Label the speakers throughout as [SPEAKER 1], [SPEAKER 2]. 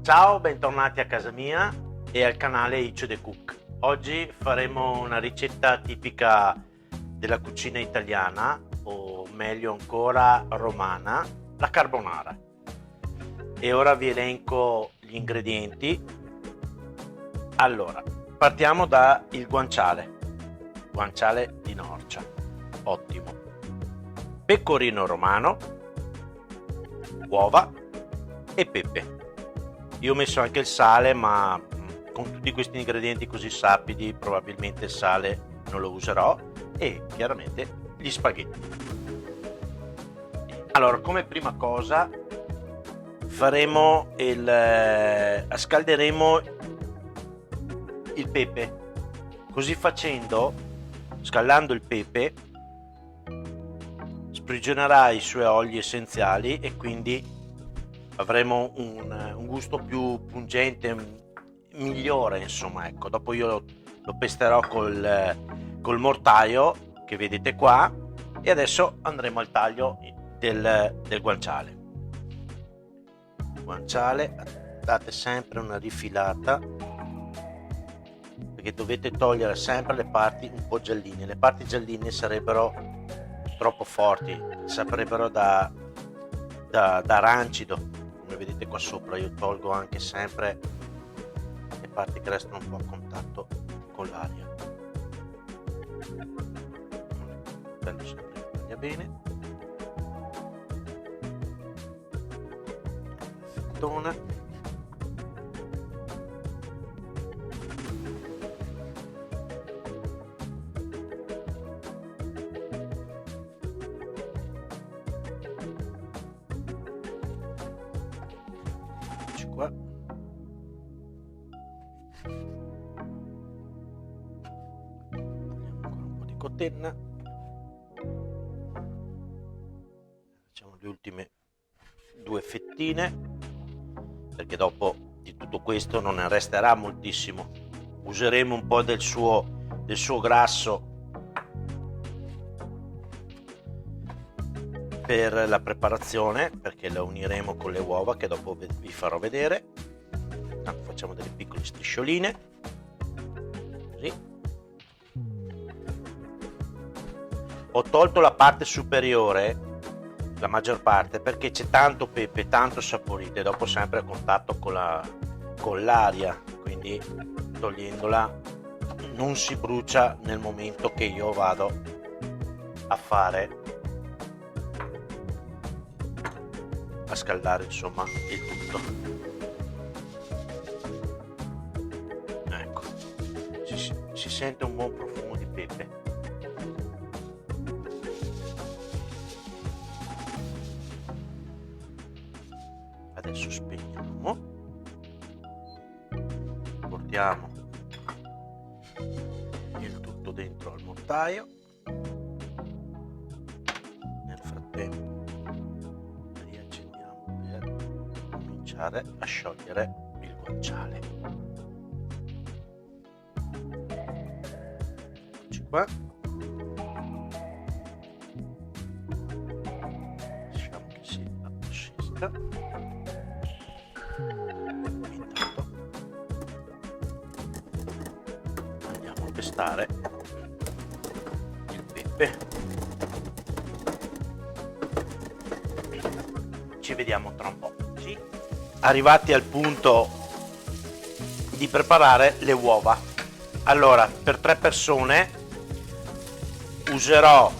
[SPEAKER 1] Ciao, bentornati a casa mia e al canale Iccio The Cook. Oggi faremo una ricetta tipica della cucina italiana, o meglio ancora romana, la carbonara. E ora vi elenco gli ingredienti. Allora, partiamo dal guanciale di Norcia, ottimo, pecorino romano, uova e pepe. Io ho messo anche il sale, ma con tutti questi ingredienti così sapidi probabilmente il sale non lo userò, e chiaramente gli spaghetti. Allora, come prima cosa faremo scalderemo il pepe. Così facendo, scaldando il pepe, sprigionerà i suoi oli essenziali e quindi avremo un gusto più pungente, migliore, insomma. Ecco, dopo io lo pesterò col mortaio che vedete qua, e adesso andremo al taglio del guanciale. Date sempre una rifilata, perché dovete togliere sempre le parti un po' gialline. Le parti gialline sarebbero troppo forti, saprebbero da arancido. Come vedete qua sopra, io tolgo anche sempre le parti che restano un po' a contatto con l'aria. Bello, sempre taglia bene. Fettona. Qua. Togliamo ancora un po' di cotenna. Facciamo le ultime due fettine, perché dopo di tutto questo non ne resterà moltissimo. Useremo un po' del suo grasso per la preparazione, perché la uniremo con le uova che dopo vi farò vedere. Facciamo delle piccole striscioline così. Ho tolto la parte superiore, la maggior parte, perché c'è tanto pepe, tanto saporito, e dopo sempre a contatto con l'aria, quindi togliendola non si brucia nel momento che io vado a scaldare, insomma, il tutto. Ecco, si sente un buon profumo di pepe. Adesso spegniamo, portiamo il tutto dentro al mortaio. Nel frattempo a sciogliere il guanciale. Eccoci qua. Lasciamo che si appassisca. Intanto andiamo a pestare il pepe. Ci vediamo tra un po'. Arrivati al punto di preparare le uova. Allora, per 3 persone userò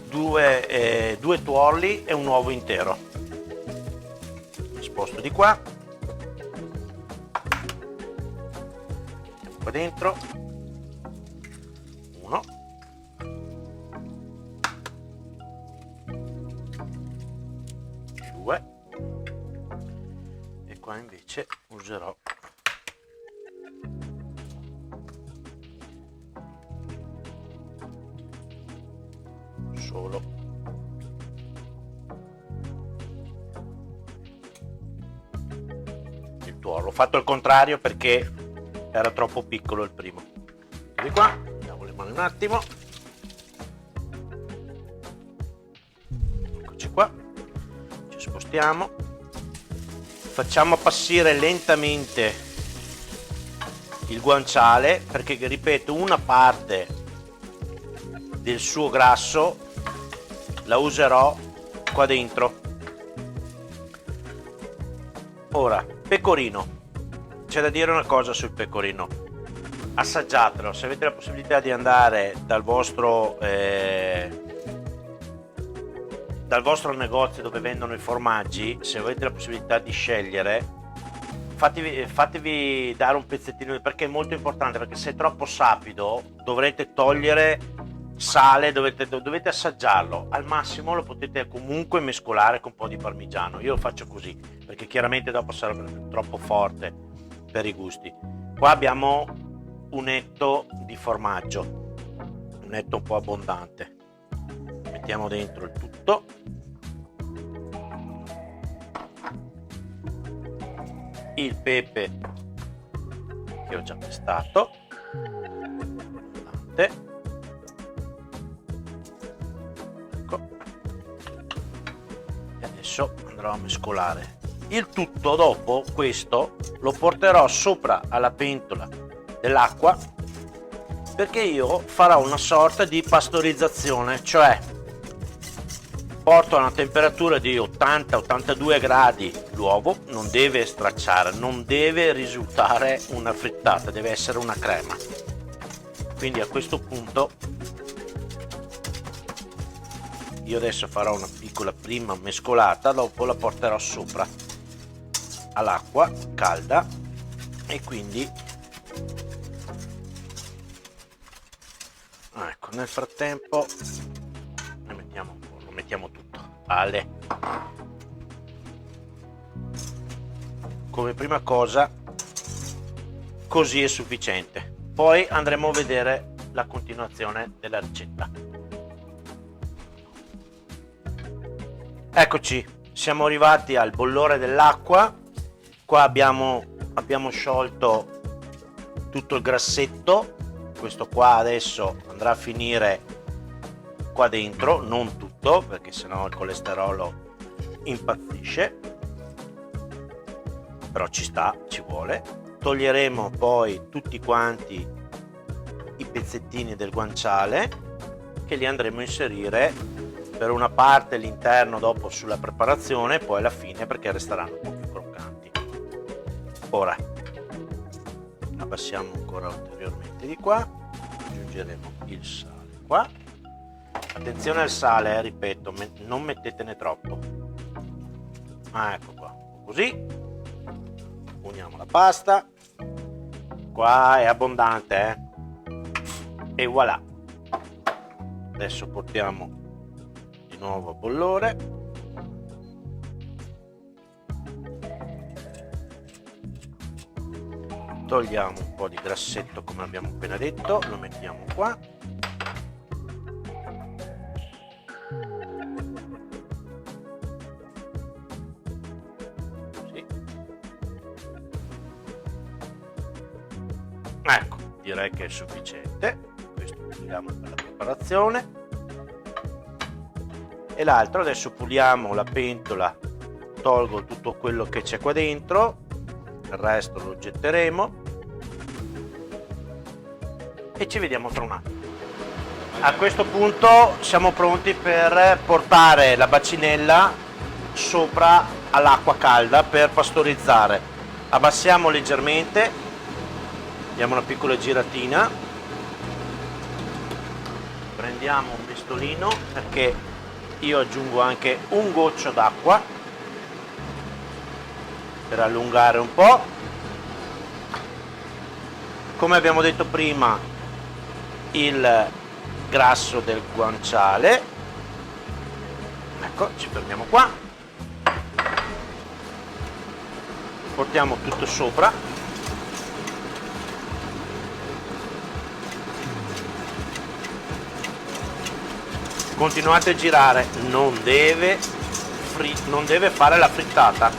[SPEAKER 1] due tuorli e un uovo intero. Sposto di qua, mettiamo qua dentro, 1, 2, e qua invece userò solo il tuorlo. Ho fatto il contrario perché era troppo piccolo il primo. Di qua, andiamo le mani un attimo. Eccoci qua, ci spostiamo. facciamo appassire lentamente il guanciale, perché ripeto, una parte del suo grasso la userò qua dentro. Ora, pecorino. C'è da dire una cosa sul pecorino: assaggiatelo. Se avete la possibilità di andare dal vostro negozio dove vendono i formaggi, se avete la possibilità di scegliere, fatevi dare un pezzettino, perché è molto importante, perché se è troppo sapido dovrete togliere sale, dovete assaggiarlo. Al massimo lo potete comunque mescolare con un po' di parmigiano. Io lo faccio così perché chiaramente dopo sarebbe troppo forte per i gusti. Qua abbiamo un etto di formaggio, un etto un po' abbondante. Mettiamo dentro il tutto. Il pepe che ho già pestato. Abbondante. Adesso andrò a mescolare il tutto. Dopo questo lo porterò sopra alla pentola dell'acqua, perché io farò una sorta di pastorizzazione, cioè porto a una temperatura di 80-82 gradi l'uovo. Non deve stracciare, non deve risultare una frittata, deve essere una crema. Quindi a questo punto io adesso farò una piccola prima mescolata, dopo la porterò sopra all'acqua calda, e quindi ecco, nel frattempo ne mettiamo un po', lo mettiamo tutto. Ale, come prima cosa così è sufficiente, poi andremo a vedere la continuazione della ricetta. Eccoci, siamo arrivati al bollore dell'acqua. Qua abbiamo sciolto tutto il grassetto. Questo qua adesso andrà a finire qua dentro, non tutto, perché sennò il colesterolo impazzisce, però ci sta, ci vuole. Toglieremo poi tutti quanti i pezzettini del guanciale, che li andremo a inserire per una parte all'interno, dopo sulla preparazione, poi alla fine, perché resteranno un po' più croccanti. Ora abbassiamo ancora ulteriormente di qua, aggiungeremo il sale qua. Attenzione al sale, ripeto, non mettetene troppo. Ecco qua, così. Uniamo la pasta, qua è abbondante, e voilà. Adesso portiamo di nuovo a bollore. Togliamo un po' di grassetto, come abbiamo appena detto, lo mettiamo qua. Così. Ecco, direi che è sufficiente. Questo lo togliamo per la preparazione. E l'altro, adesso puliamo la pentola, tolgo tutto quello che c'è qua dentro, il resto lo getteremo e ci vediamo tra un attimo. A questo punto siamo pronti per portare la bacinella sopra all'acqua calda per pastorizzare. Abbassiamo leggermente, diamo una piccola giratina, prendiamo un mestolino, perché io aggiungo anche un goccio d'acqua per allungare un po'. Come abbiamo detto prima, il grasso del guanciale. Ecco, ci fermiamo qua, portiamo tutto sopra. Continuate a girare, non deve fare la frittata,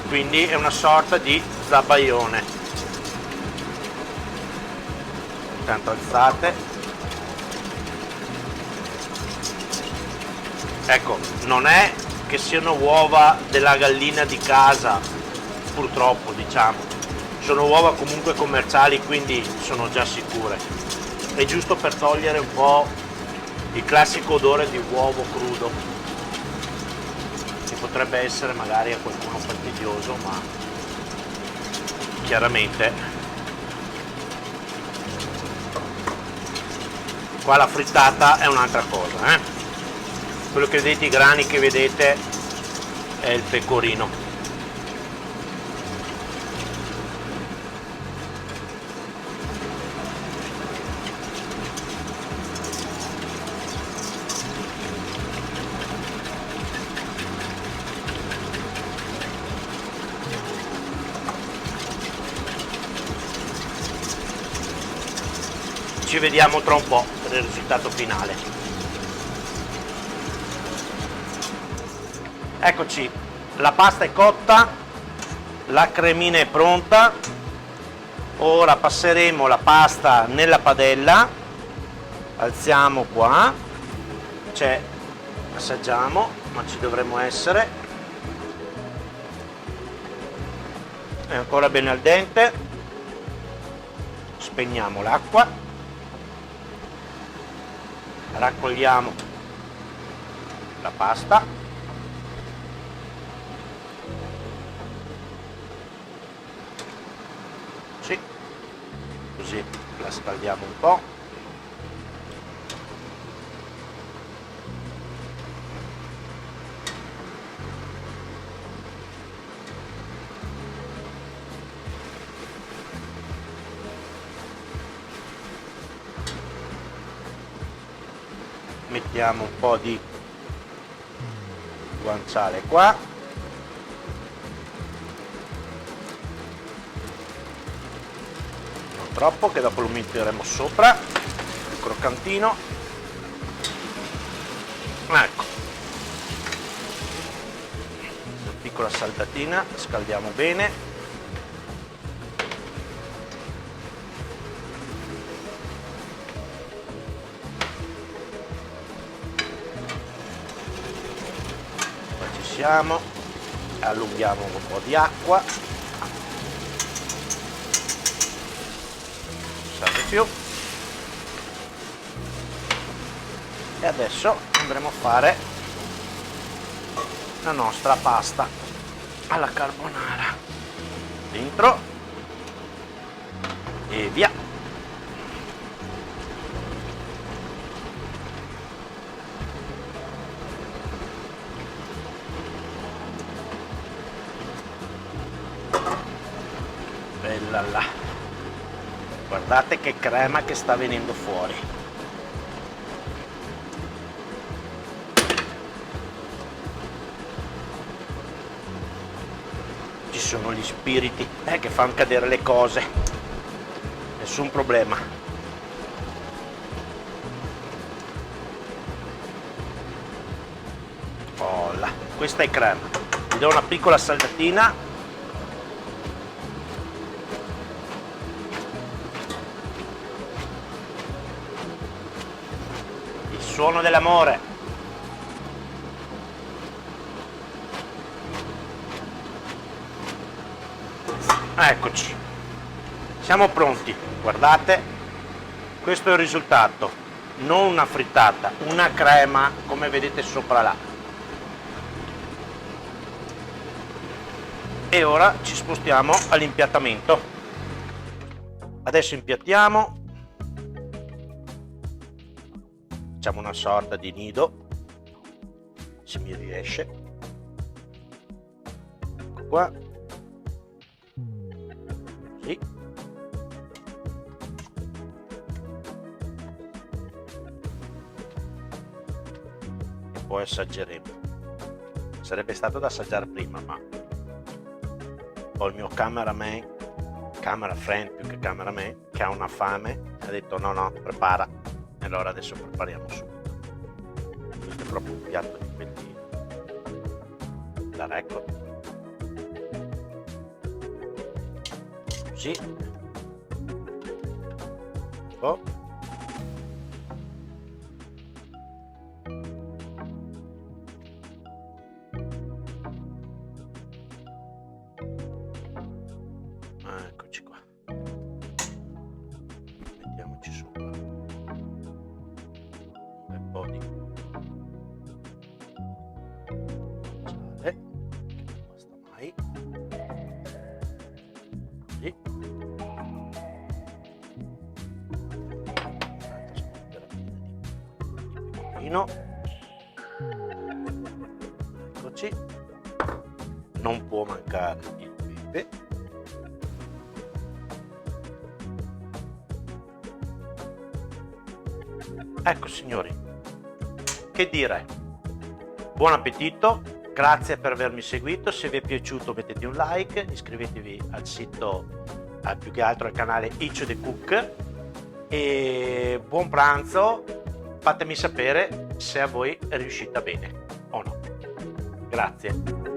[SPEAKER 1] quindi è una sorta di zabaione. Intanto alzate. Ecco, non è che siano uova della gallina di casa purtroppo, diciamo. Sono uova comunque commerciali, quindi sono già sicure. È giusto per togliere un po' il classico odore di uovo crudo, che potrebbe essere magari a qualcuno fastidioso, ma chiaramente qua la frittata è un'altra cosa, quello che vedete, i grani che vedete è il pecorino. Ci vediamo tra un po' per il risultato finale. Eccoci, la pasta è cotta, la cremina è pronta. Ora passeremo la nella padella, alziamo qua, assaggiamo, ma ci dovremmo essere. È ancora bene al dente. Spegniamo l'acqua. Raccogliamo la pasta, sì, così la scaldiamo un po', mettiamo un po' di guanciale qua, non troppo, che dopo lo metteremo sopra il croccantino. Ecco, una piccola saldatina, scaldiamo bene. Allunghiamo un po' di acqua, non serve più, e adesso andremo a fare la nostra pasta alla carbonara. Dentro e via. Bella là, guardate che crema che sta venendo fuori. Ci sono gli spiriti che fanno cadere le cose, nessun problema. Oh là, questa è crema. Vi do una piccola saldatina. Suono dell'amore. Eccoci, siamo pronti. Guardate, questo è il risultato, non una frittata, una crema come vedete sopra là. E ora ci spostiamo all'impiattamento. Adesso impiattiamo. Facciamo una sorta di nido, se mi riesce. Ecco qua. Sì. E poi assaggeremo. Sarebbe stato da assaggiare prima, ma ho il mio camera friend più che cameraman, che ha una fame, ha detto no, prepara. E allora adesso prepariamo subito. Questo è proprio un piatto di quelli da record. Così. Oh. po' di sale, che non basta mai, così, un'altra spolveratina di pecorino, eccoci, non può mancare il pepe. Ecco signori, che dire, buon appetito, grazie per avermi seguito, se vi è piaciuto mettete un like, iscrivetevi al sito, più che altro al canale Iccio the Cook, e buon pranzo, fatemi sapere se a voi è riuscita bene o no. Grazie.